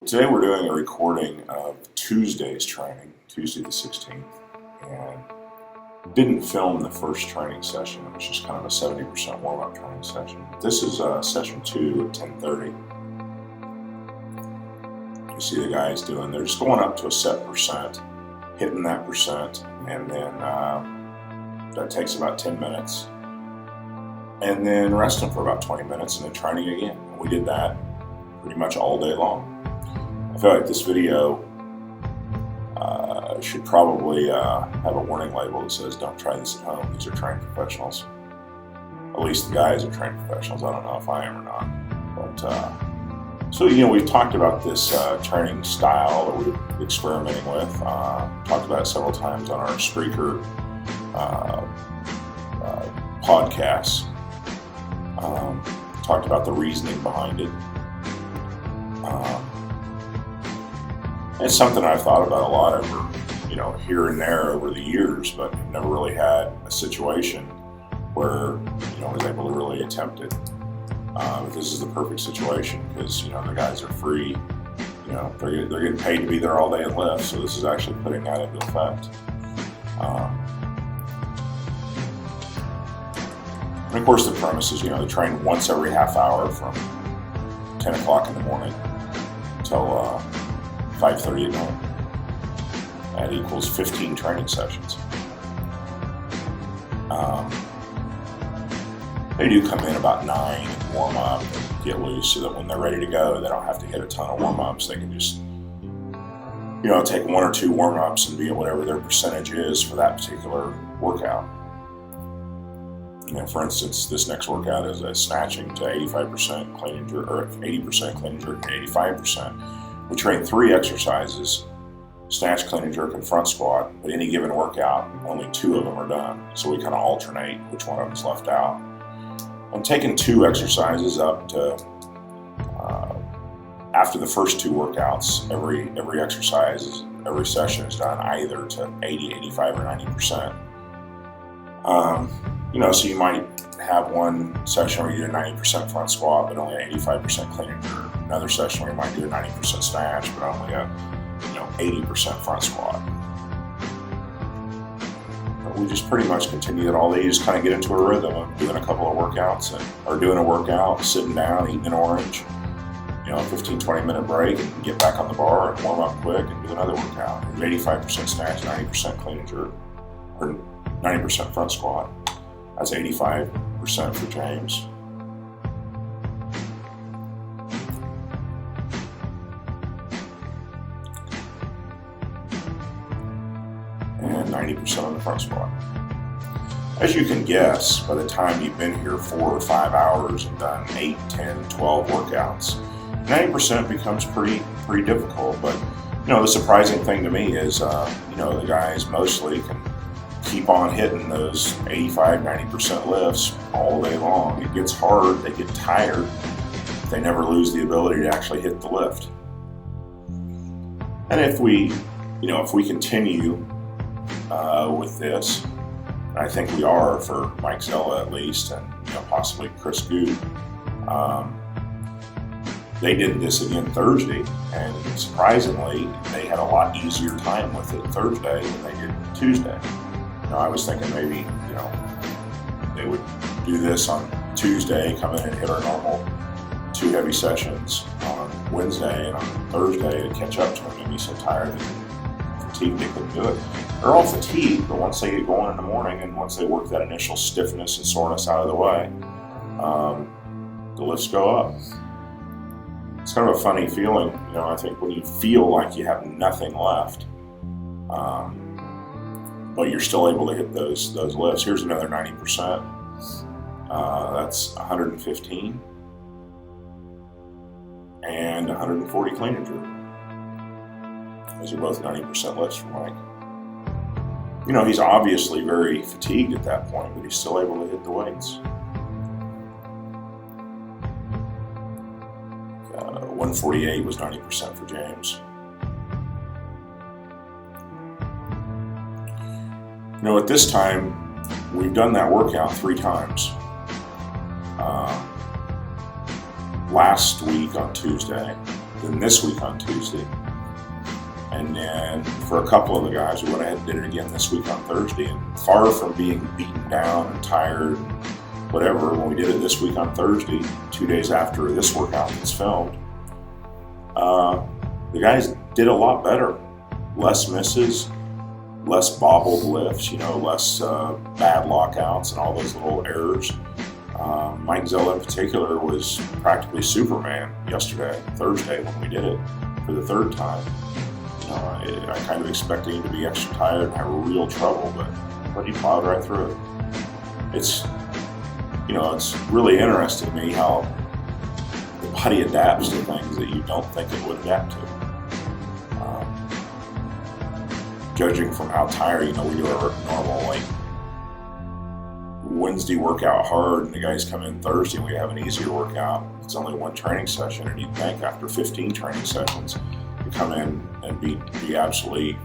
Today we're doing a recording of Tuesday's training, Tuesday the 16th, and didn't film the first training session. It was just kind of a 70% warm-up training session. This is session 2 at 10:30. You see the guys doing, they're just going up to a set percent, hitting that percent, and then that takes about 10 minutes. And then resting for about 20 minutes and then training again. And we did that pretty much all day long. I feel like this video should probably have a warning label that says don't try this at home. These are trained professionals. At least the guys are trained professionals. I don't know if I am or not. But so we've talked about this training style that we're experimenting with. Talked about it several times on our Spreaker podcasts. Talked about the reasoning behind it. It's something I've thought about a lot over, here and there over the years, but never really had a situation where, I was able to really attempt it. But this is the perfect situation because, the guys are free. They're getting paid to be there all day and lift, so this is actually putting that into effect. And of course, the premise is, they train once every half hour from 10 o'clock in the morning until 5:30 at night. That equals 15 training sessions. They do come in about 9 and warm up and get loose so that when they're ready to go, they don't have to hit a ton of warm-ups. They can just, take 1 or 2 warm-ups and be at whatever their percentage is for that particular workout. For instance, this next workout is a snatching to 85% clean and jerk, or 80% clean and jerk to 85%. We train 3 exercises, snatch, clean and jerk, and front squat, but any given workout, only 2 of them are done. So we kind of alternate which one of them is left out. I'm taking 2 exercises up to, after the first 2 workouts, every exercise, every session is done either to 80, 85, or 90%. So you might have one session where you do a 90% front squat, but only an 85% clean and jerk. Another session where you might do a 90% snatch, but only a 80% front squat. But we just pretty much continue that all day. You just kind of get into a rhythm of doing a couple of workouts, or doing a workout, sitting down, eating an orange, 15-20 minute break, and get back on the bar and warm up quick and do another workout. 85% snatch, 90% clean and jerk, or 90% front squat. That's 85% for James. And 90% on the front squat. As you can guess, by the time you've been here 4 or 5 hours and done 8, 10, 12 workouts, 90% becomes pretty difficult. But, the surprising thing to me is, the guys mostly can keep on hitting those 85, 90% lifts all day long. It gets hard, they get tired, they never lose the ability to actually hit the lift. And if we continue with this, and I think we are for Mike Zella at least, and possibly Chris Good, they did this again Thursday, and surprisingly, they had a lot easier time with it Thursday than they did Tuesday. I was thinking maybe, they would do this on Tuesday, come in and hit our normal 2 heavy sessions on Wednesday, and on Thursday to catch up to them. They'd be so tired and fatigued they couldn't do it. They're all fatigued, but once they get going in the morning and once they work that initial stiffness and soreness out of the way, the lifts go up. It's kind of a funny feeling, I think when you feel like you have nothing left, but you're still able to hit those lifts. Here's another 90%. That's 115 and 140 clean and jerk. Those are both 90% lifts for Mike. He's obviously very fatigued at that point, but he's still able to hit the weights. 148 was 90% for James. At this time, we've done that workout 3 times. last week on Tuesday, than this week on Tuesday. And then for a couple of the guys, we went ahead and did it again this week on Thursday. And far from being beaten down and tired, whatever, when we did it this week on Thursday, 2 days after this workout was filmed, the guys did a lot better. Less misses, less bobbled lifts, less bad lockouts and all those little errors. Mike Zella in particular was practically Superman yesterday, Thursday, when we did it for the third time. I kind of expected him to be extra tired and have real trouble, but he plowed right through it. It's really interesting to me how the body adapts to things that you don't think it would adapt to. Judging from how tired, we do our normal Wednesday workout hard, and the guys come in Thursday and we have an easier workout. It's only one training session, and you'd think after 15 training sessions, you come in and be absolutely,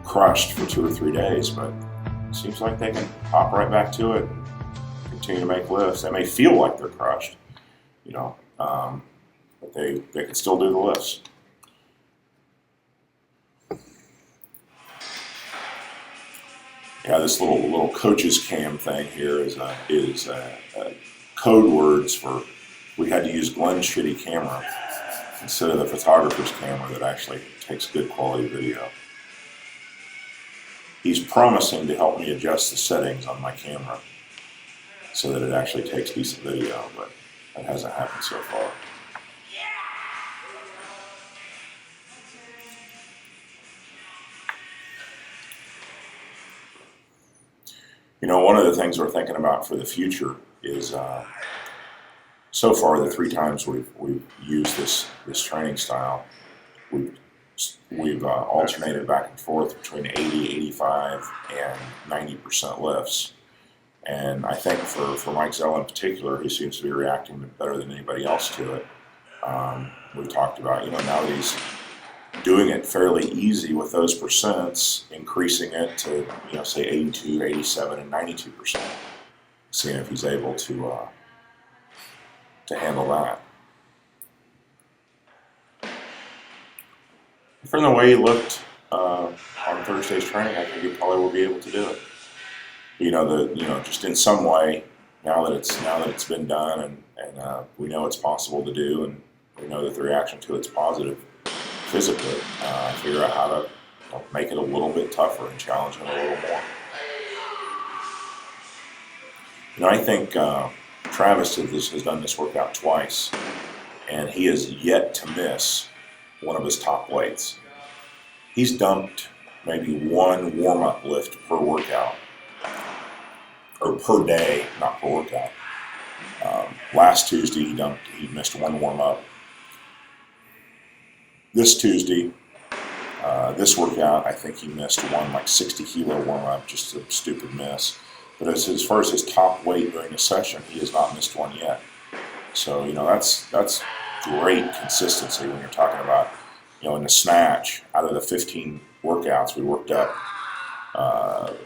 crushed for 2 or 3 days, but it seems like they can hop right back to it and continue to make lifts. They may feel like they're crushed, but they can still do the lifts. Yeah, this little coach's cam thing here is code words for we had to use Glenn's shitty camera instead of the photographer's camera that actually takes good quality video. He's promising to help me adjust the settings on my camera so that it actually takes decent video, but that hasn't happened so far. One of the things we're thinking about for the future is so far the 3 times we've used this training style, we've alternated back and forth between 80, 85, and 90% lifts. And I think for Mike Zell in particular, he seems to be reacting better than anybody else to it. We talked about, now that he's doing it fairly easy with those percents, increasing it to, say 82, 87, and 92%, seeing if he's able to handle that. From the way he looked on Thursday's training, I think he probably will be able to do it. Just in some way, now that it's been done, and we know it's possible to do, and we know that the reaction to it's positive physically, figure out how to make it a little bit tougher and challenge him a little more. I think Travis has done this workout twice, and he has yet to miss one of his top weights. He's dumped maybe one warm-up lift per workout, or per day, not per workout. Last Tuesday he missed one warm-up. This Tuesday, this workout, I think he missed one 60 kilo warm-up, just a stupid miss. But as far as his top weight during the session, he has not missed one yet. So, that's great consistency when you're talking about, in the snatch, out of the 15 workouts, we worked up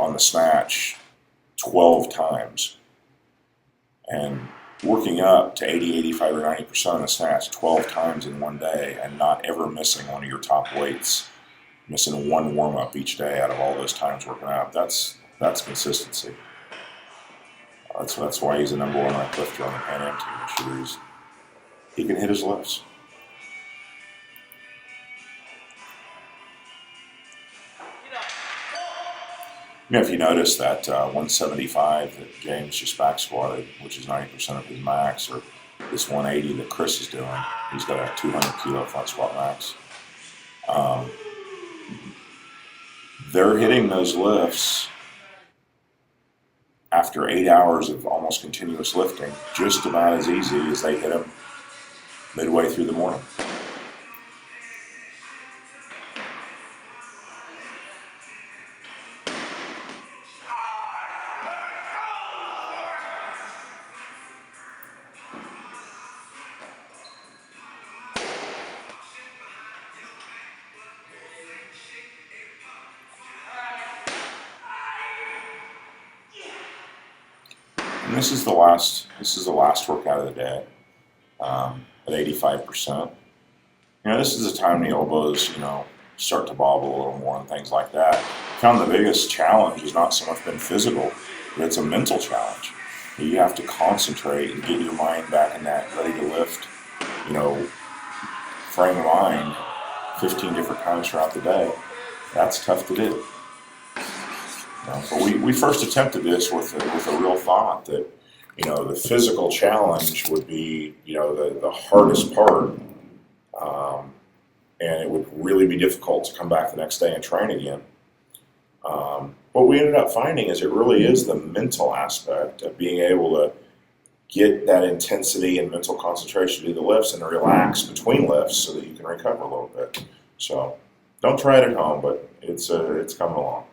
on the snatch 12 times. And working up to 80, 85, or 90% of the snatch 12 times in one day and not ever missing one of your top weights, missing one warm-up each day out of all those times working out, that's consistency. That's why he's the number 1 ranked lifter on the Pan Am team this year. He can hit his lifts. If you notice that 175 that James just back squatted, which is 90% of his max, or this 180 that Chris is doing, he's got a 200 kilo front squat max. They're hitting those lifts after 8 hours of almost continuous lifting, just about as easy as they hit them midway through the morning. And this is the last workout of the day at 85%. This is the time the elbows, start to bobble a little more and things like that. I found the biggest challenge is not so much been physical, but it's a mental challenge. You have to concentrate and get your mind back in that ready to lift, frame of mind 15 different times throughout the day. That's tough to do. But we first attempted this with a real thought that, the physical challenge would be, the hardest part. And it would really be difficult to come back the next day and train again. What we ended up finding is it really is the mental aspect of being able to get that intensity and mental concentration to do the lifts and relax between lifts so that you can recover a little bit. So don't try it at home, but it's coming along.